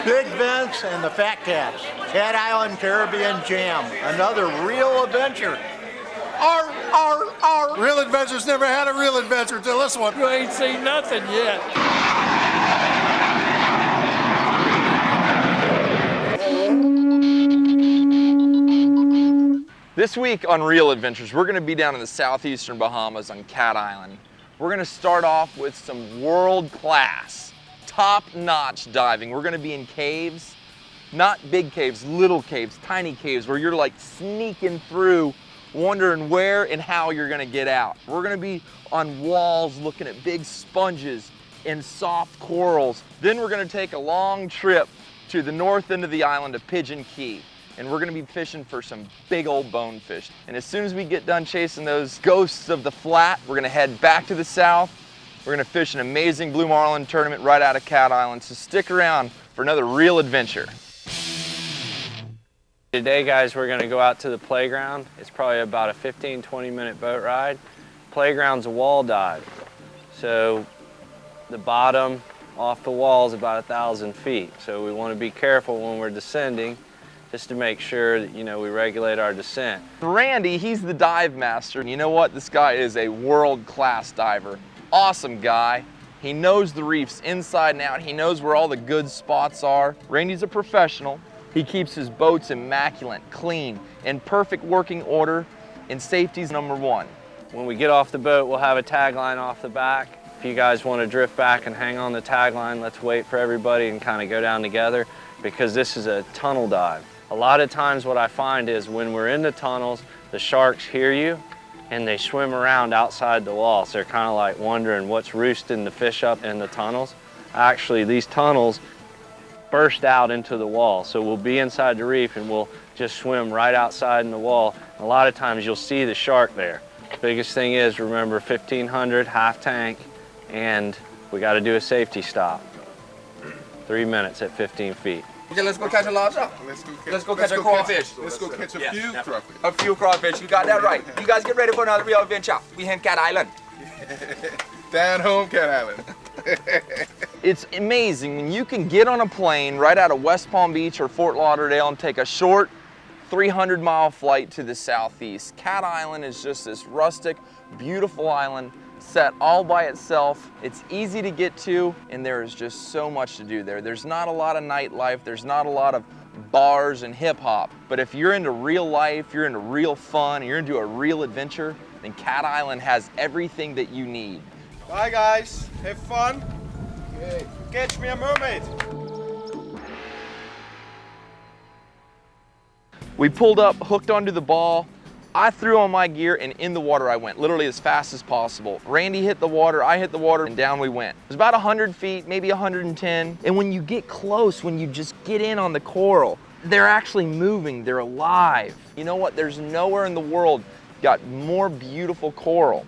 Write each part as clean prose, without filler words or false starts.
Big Vince and the Fat Cats. Cat Island Caribbean Jam. Another real adventure. Arr, arr, arr. Real adventures never had a real adventure till this one. You ain't seen nothing yet. This week on Real Adventures, we're gonna be down in the southeastern Bahamas on Cat Island. We're gonna start off with some world-class, top-notch diving. We're gonna be in caves, not big caves, little caves, tiny caves, where you're like sneaking through, wondering where and how you're gonna get out. We're gonna be on walls looking at big sponges and soft corals. Then we're gonna take a long trip to the north end of the island of Pigeon Key. And we're gonna be fishing for some big old bonefish. And as soon as we get done chasing those ghosts of the flat, we're gonna head back to the south. We're gonna fish an amazing blue marlin tournament right out of Cat Island. So stick around for another real adventure. Today, guys, we're gonna go out to the playground. It's probably about a 15-20 minute boat ride. Playground's a wall dive. So the bottom off the wall is about 1,000 feet. So we wanna be careful when we're descending, just to make sure that, we regulate our descent. Randy, he's the dive master. And you know what? This guy is a world-class diver. Awesome guy. He knows the reefs inside and out. He knows where all the good spots are. Randy's a professional. He keeps his boats immaculate, clean, in perfect working order, and safety's #1. When we get off the boat, we'll have a tagline off the back. If you guys want to drift back and hang on the tagline, let's wait for everybody and kind of go down together, because this is a tunnel dive. A lot of times what I find is when we're in the tunnels, the sharks hear you and they swim around outside the wall. So they're kind of like wondering what's roosting the fish up in the tunnels. Actually, these tunnels burst out into the wall. So we'll be inside the reef and we'll just swim right outside in the wall. A lot of times you'll see the shark there. The biggest thing is, remember, 1,500, half tank, and we got to do a safety stop. 3 minutes at 15 feet. Okay, let's go catch a larger. Let's go catch a crawfish. Let's go catch a few crawfish. A few crawfish. You got that right. You guys get ready for another real adventure. We in Cat Island. Down home, Cat Island. It's amazing when you can get on a plane right out of West Palm Beach or Fort Lauderdale and take a short 300-mile flight to the southeast. Cat Island is just this rustic, beautiful island set all by itself. It's easy to get to, and there is just so much to do there. There's not a lot of nightlife, there's not a lot of bars and hip hop, but if you're into real life, you're into real fun, and you're into a real adventure, then Cat Island has everything that you need. Bye guys, have fun. Okay. Catch me a mermaid. We pulled up, hooked onto the ball. I threw on my gear and in the water I went, literally as fast as possible. Randy hit the water, I hit the water, and down we went. It was about 100 feet, maybe 110. And when you get close, when you just get in on the coral, they're actually moving, they're alive. You know what, there's nowhere in the world got more beautiful coral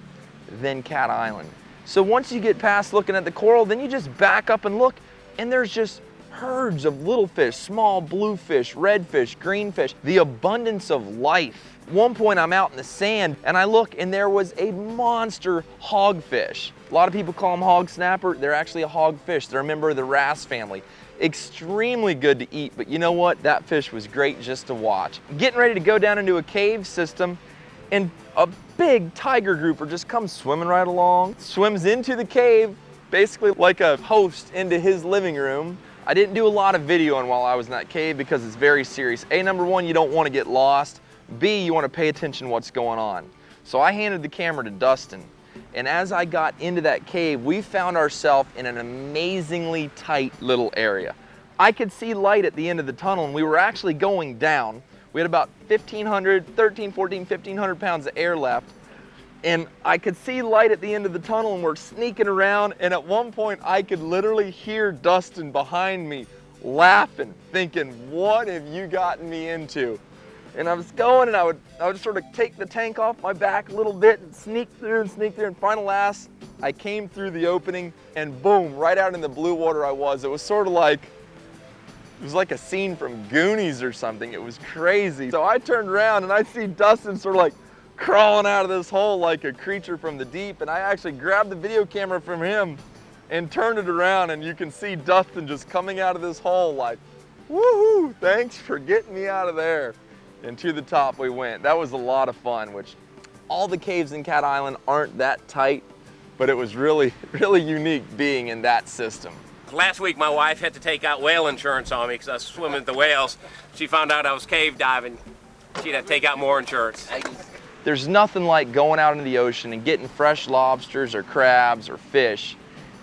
than Cat Island. So once you get past looking at the coral, then you just back up and look, and there's just herds of little fish, small bluefish, redfish, greenfish, the abundance of life. At one point I'm out in the sand and I look and there was a monster hogfish. A lot of people call them hog snapper. They're actually a hogfish. They're a member of the wrasse family. Extremely good to eat, but you know what? That fish was great just to watch. Getting ready to go down into a cave system, and a big tiger grouper just comes swimming right along, swims into the cave, basically like a host into his living room. I didn't do a lot of videoing while I was in that cave because it's very serious. #1, you don't want to get lost. B, you want to pay attention to what's going on. So I handed the camera to Dustin, and as I got into that cave, we found ourselves in an amazingly tight little area. I could see light at the end of the tunnel, and we were actually going down. We had about 1,500 pounds of air left, and I could see light at the end of the tunnel, and we're sneaking around, and at one point I could literally hear Dustin behind me laughing, thinking, what have you gotten me into? And I was going, and I would sort of take the tank off my back a little bit and sneak through, and final last, I came through the opening, and boom, right out in the blue water I was. It was sort of like, it was like a scene from Goonies or something. It was crazy. So I turned around and I see Dustin sort of like crawling out of this hole like a creature from the deep, and I actually grabbed the video camera from him and turned it around, and you can see Dustin just coming out of this hole like, woohoo, thanks for getting me out of there. And to the top we went. That was a lot of fun, which all the caves in Cat Island aren't that tight, but it was really, really unique being in that system. Last week my wife had to take out whale insurance on me because I was swimming with the whales. She found out I was cave diving. She'd have to take out more insurance. There's nothing like going out into the ocean and getting fresh lobsters or crabs or fish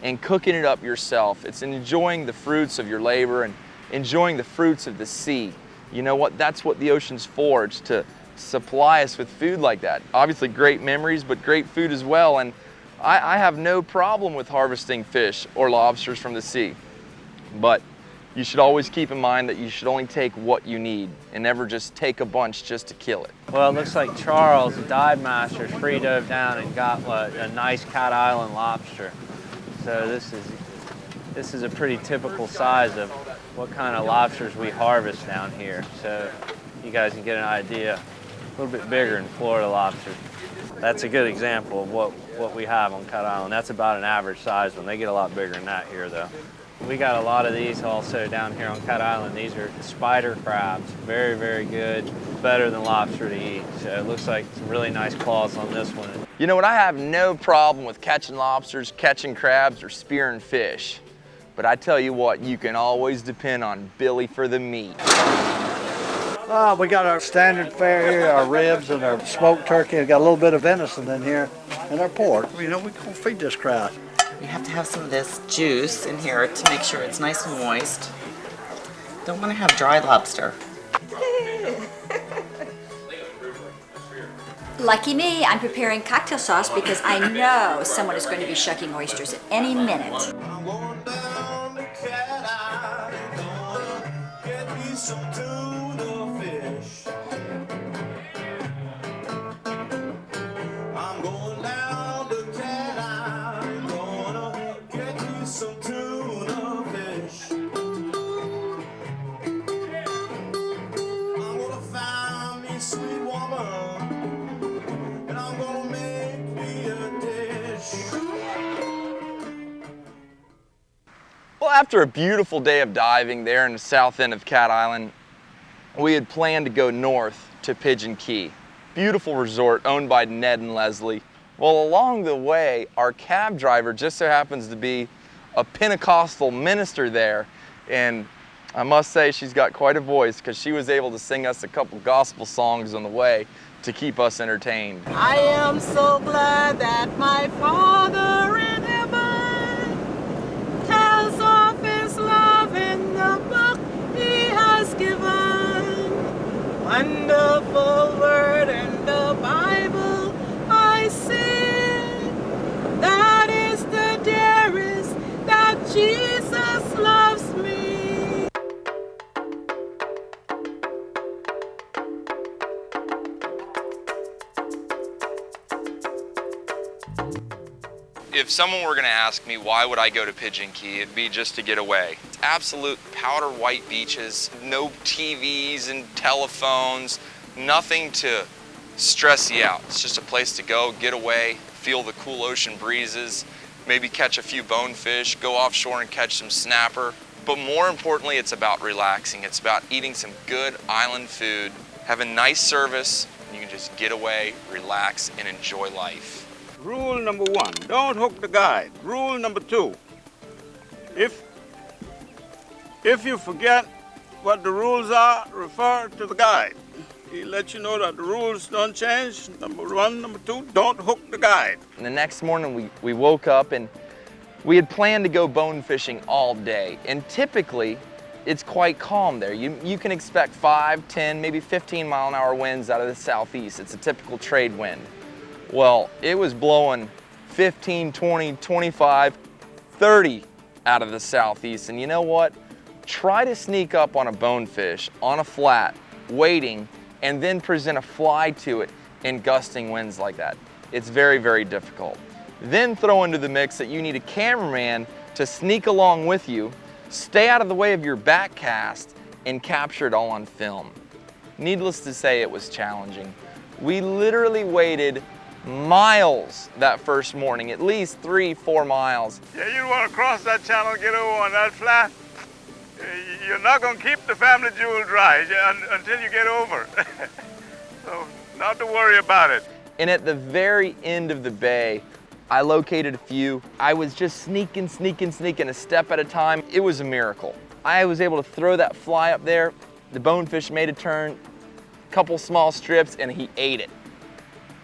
and cooking it up yourself. It's enjoying the fruits of your labor and enjoying the fruits of the sea. You know what? That's what the ocean's for. It's to supply us with food like that. Obviously great memories, but great food as well. And I have no problem with harvesting fish or lobsters from the sea. But you should always keep in mind that you should only take what you need and never just take a bunch just to kill it. Well, it looks like Charles, the dive master, free dove down and got a nice Cat Island lobster. So this is a pretty typical size of what kind of lobsters we harvest down here. So you guys can get an idea. A little bit bigger than Florida lobsters. That's a good example of what we have on Cat Island. That's about an average size one. They get a lot bigger than that here though. We got a lot of these also down here on Cat Island. These are spider crabs. Very, very good. Better than lobster to eat. So it looks like some really nice claws on this one. You know what, I have no problem with catching lobsters, catching crabs, or spearing fish. But I tell you what, you can always depend on Billy for the meat. We got our standard fare here, our ribs and our smoked turkey. We got a little bit of venison in here and our pork. You know, we can feed this crowd. We have to have some of this juice in here to make sure it's nice and moist. Don't want to have dry lobster. Lucky me, I'm preparing cocktail sauce because I know someone is going to be shucking oysters at any minute. I'm going down to Cat Island, gonna get me some tuna fish. I'm going down to Cat Island, gonna get me some tuna fish. I'm gonna find me a sweet woman, and I'm gonna make me a dish. Well, after a beautiful day of diving there in the south end of Cat Island, we had planned to go north to Pigeon Key. Beautiful resort owned by Ned and Leslie. Well, along the way, our cab driver just so happens to be a Pentecostal minister there. And I must say she's got quite a voice because she was able to sing us a couple gospel songs on the way to keep us entertained. I am so glad that my Father in heaven tells of his love in the book he has given. Wonderful word in the Bible I sing. That is the dearest that Jesus loves me. If someone were gonna ask me why would I go to Pigeon Key, it'd be just to get away. It's absolute powder white beaches, no TVs and telephones, nothing to stress you out. It's just a place to go, get away, feel the cool ocean breezes, maybe catch a few bonefish, go offshore and catch some snapper. But more importantly, it's about relaxing. It's about eating some good island food, having nice service, and you can just get away, relax, and enjoy life. Rule number 1, don't hook the guide. Rule number 2, if you forget what the rules are, refer to the guide. He lets you know that the rules don't change. Number 1, number 2, don't hook the guide. And the next morning we woke up and we had planned to go bone fishing all day. And typically it's quite calm there. You can expect 5, 10, maybe 15 mile an hour winds out of the southeast. It's a typical trade wind. Well, it was blowing 15, 20, 25, 30 out of the southeast. And you know what? Try to sneak up on a bonefish on a flat, waiting, and then present a fly to it in gusting winds like that. It's very, very difficult. Then throw into the mix that you need a cameraman to sneak along with you, stay out of the way of your back cast, and capture it all on film. Needless to say, it was challenging. We literally waited miles that first morning, at least 3-4 miles. Yeah, you want to cross that channel and get over on that flat. You're not going to keep the family jewel dry until you get over. So, not to worry about it. And at the very end of the bay, I located a few. I was just sneaking a step at a time. It was a miracle. I was able to throw that fly up there. The bonefish made a turn, a couple small strips, and he ate it.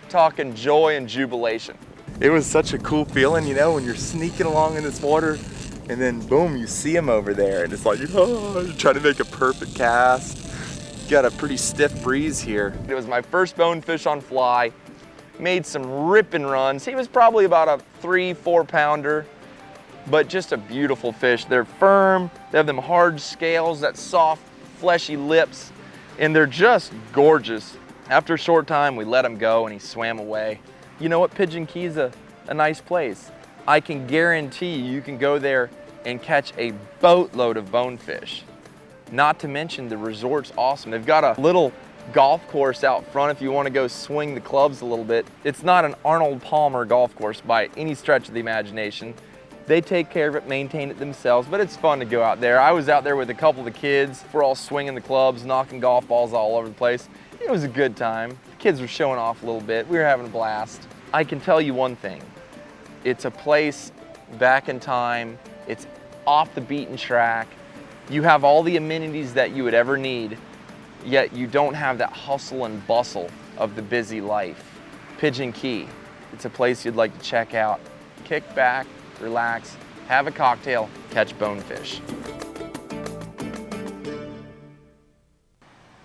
Talking joy and jubilation. It was such a cool feeling, you know, when you're sneaking along in this water and then boom, you see him over there and it's like, oh, you're trying to make a perfect cast. You got a pretty stiff breeze here. It was my first bonefish on fly. Made some ripping runs. He was probably about a 3-4 pounder, but just a beautiful fish. They're firm, they have them hard scales, that soft, fleshy lips, and they're just gorgeous. After a short time, we let him go and he swam away. You know what, Pigeon Key's a nice place. I can guarantee you can go there and catch a boatload of bonefish. Not to mention the resort's awesome. They've got a little golf course out front if you want to go swing the clubs a little bit. It's not an Arnold Palmer golf course by any stretch of the imagination. They take care of it, maintain it themselves, but it's fun to go out there. I was out there with a couple of the kids. We're all swinging the clubs, knocking golf balls all over the place. It was a good time. The kids were showing off a little bit. We were having a blast. I can tell you one thing. It's a place back in time. It's off the beaten track. You have all the amenities that you would ever need, yet you don't have that hustle and bustle of the busy life. Pigeon Key, it's a place you'd like to check out. Kick back, relax, have a cocktail, catch bonefish.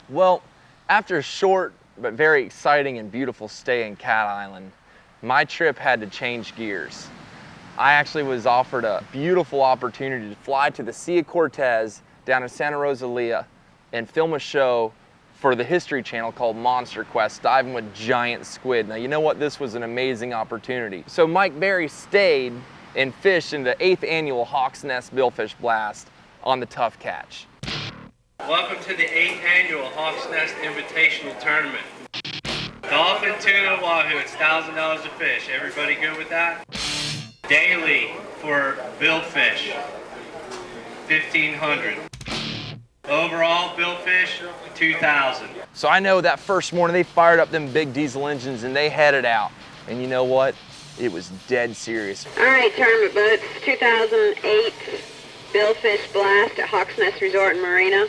Well, after a short but very exciting and beautiful stay in Cat Island, my trip had to change gears. I actually was offered a beautiful opportunity to fly to the Sea of Cortez down to Santa Rosalia and film a show for the History Channel called Monster Quest, diving with giant squid. Now, you know what? This was an amazing opportunity. So Mike Berry stayed and fished in the 8th annual Hawks Nest Billfish Blast on the Tough Catch. Welcome to the 8th annual Hawks Nest Invitational Tournament. Dolphin, tuna, wahoo, it's $1,000 a fish. Everybody good with that? Daily for billfish, $1,500. Overall billfish, $2,000. So I know that first morning they fired up them big diesel engines and they headed out. And you know what? It was dead serious. All right, tournament boats, 2008 Billfish Blast at Hawks Nest Resort and Marina.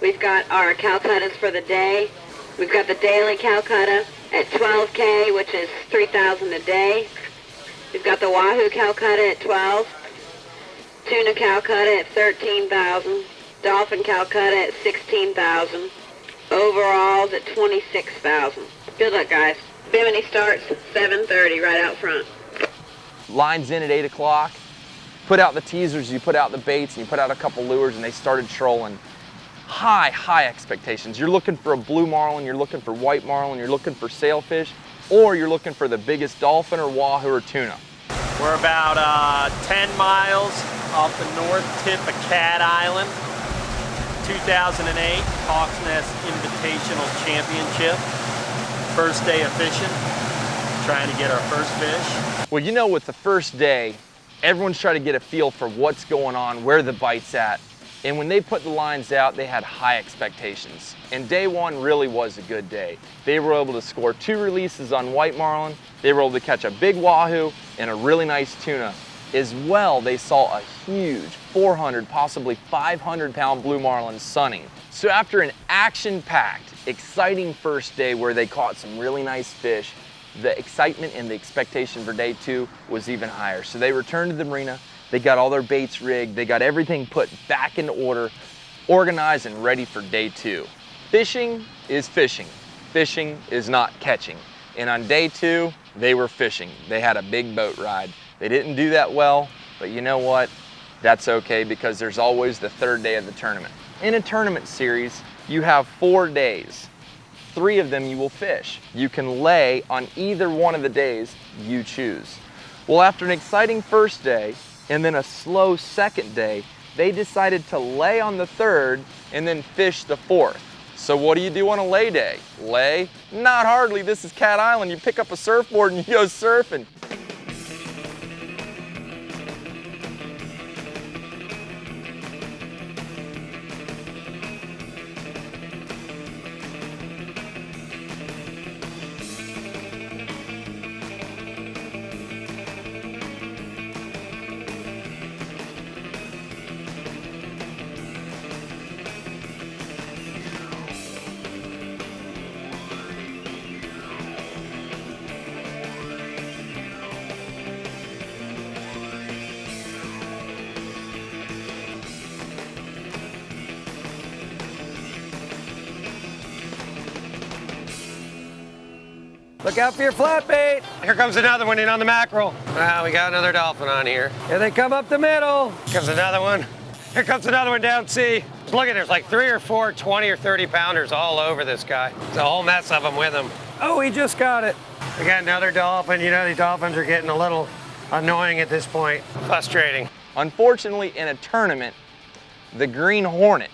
We've got our Calcuttas for the day. We've got the daily Calcutta at 12K, which is $3,000 a day. We've got the Wahoo Calcutta at 12, Tuna Calcutta at 13,000, Dolphin Calcutta at 16,000, overalls at 26,000. Good luck, guys. Bimini starts 7:30 right out front. Lines in at 8 o'clock. Put out the teasers, you put out the baits, and you put out a couple lures, and they started trolling. High expectations. You're looking for a blue marlin, you're looking for white marlin, you're looking for sailfish, or you're looking for the biggest dolphin or wahoo or tuna. We're about 10 miles off the north tip of Cat Island. 2008 Hawks Nest Invitational Championship. First day of fishing, trying to get our first fish. Well, you know, with the first day, everyone's trying to get a feel for what's going on, where the bite's at. And when they put the lines out, they had high expectations. And day one really was a good day. They were able to score 2 releases on white marlin. They were able to catch a big wahoo and a really nice tuna. As well, they saw a huge 400, possibly 500 pound blue marlin sunning. So after an action-packed, exciting first day where they caught some really nice fish, the excitement and the expectation for day 2 was even higher. So they returned to the marina. They got all their baits rigged, they got everything put back into order, organized and ready for day 2. Fishing is fishing. Fishing is not catching. And on day 2, they were fishing. They had a big boat ride. They didn't do that well, but you know what? That's okay because there's always the 3rd day of the tournament. In a tournament series, you have 4 days. 3 of them you will fish. You can lay on either one of the days you choose. Well, after an exciting first day, and then a slow second day, they decided to lay on the 3rd and then fish the 4th. So what do you do on a lay day? Lay? Not hardly. This is Cat Island. You pick up a surfboard and you go surfing. Look out for your flat bait. Here comes another one in on the mackerel. Wow, we got another dolphin on here. Here they come up the middle. Here comes another one. Here comes another one down sea. Look at, there's like 3 or 4 20 or 30 pounders all over this guy. There's a whole mess of them with him. Oh, he just got it. We got another dolphin. You know, these dolphins are getting a little annoying at this point. Frustrating. Unfortunately, in a tournament, the green hornet,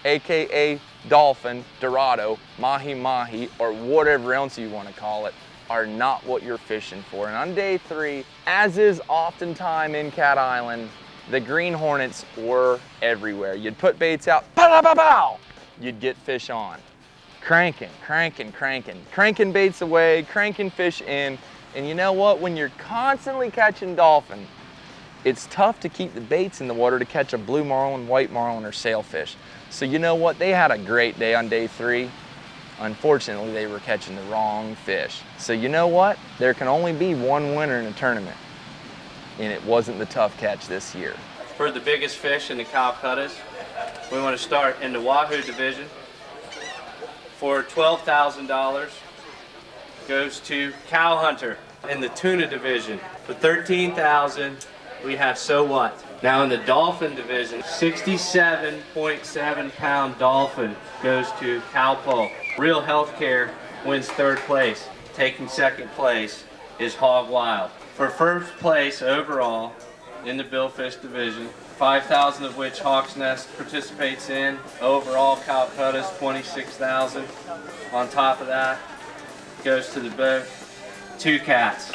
AKA dolphin, dorado, mahi-mahi, or whatever else you want to call it, are not what you're fishing for. And on day 3, as is oftentimes in Cat Island, the green hornets were everywhere. You'd put baits out, pow, you'd get fish on. Cranking, cranking, cranking, cranking baits away, cranking fish in. And you know what? When you're constantly catching dolphin, it's tough to keep the baits in the water to catch a blue marlin, white marlin, or sailfish. So you know what? They had a great day on day 3. Unfortunately, they were catching the wrong fish. So you know what? There can only be one winner in a tournament. And it wasn't the tough catch this year. For the biggest fish in the Calcuttas, we want to start in the Wahoo division. For $12,000 goes to Cow Hunter. In the tuna division, for $13,000, we have So What. Now in the dolphin division, 67.7 pound dolphin goes to Cowpole. Real Healthcare wins 3rd place. Taking 2nd place is Hog Wild. For 1st place overall in the billfish division, 5,000 of which Hawk's Nest participates in. Overall Calcuttas, 26,000. On top of that goes to the boat, 2 cats.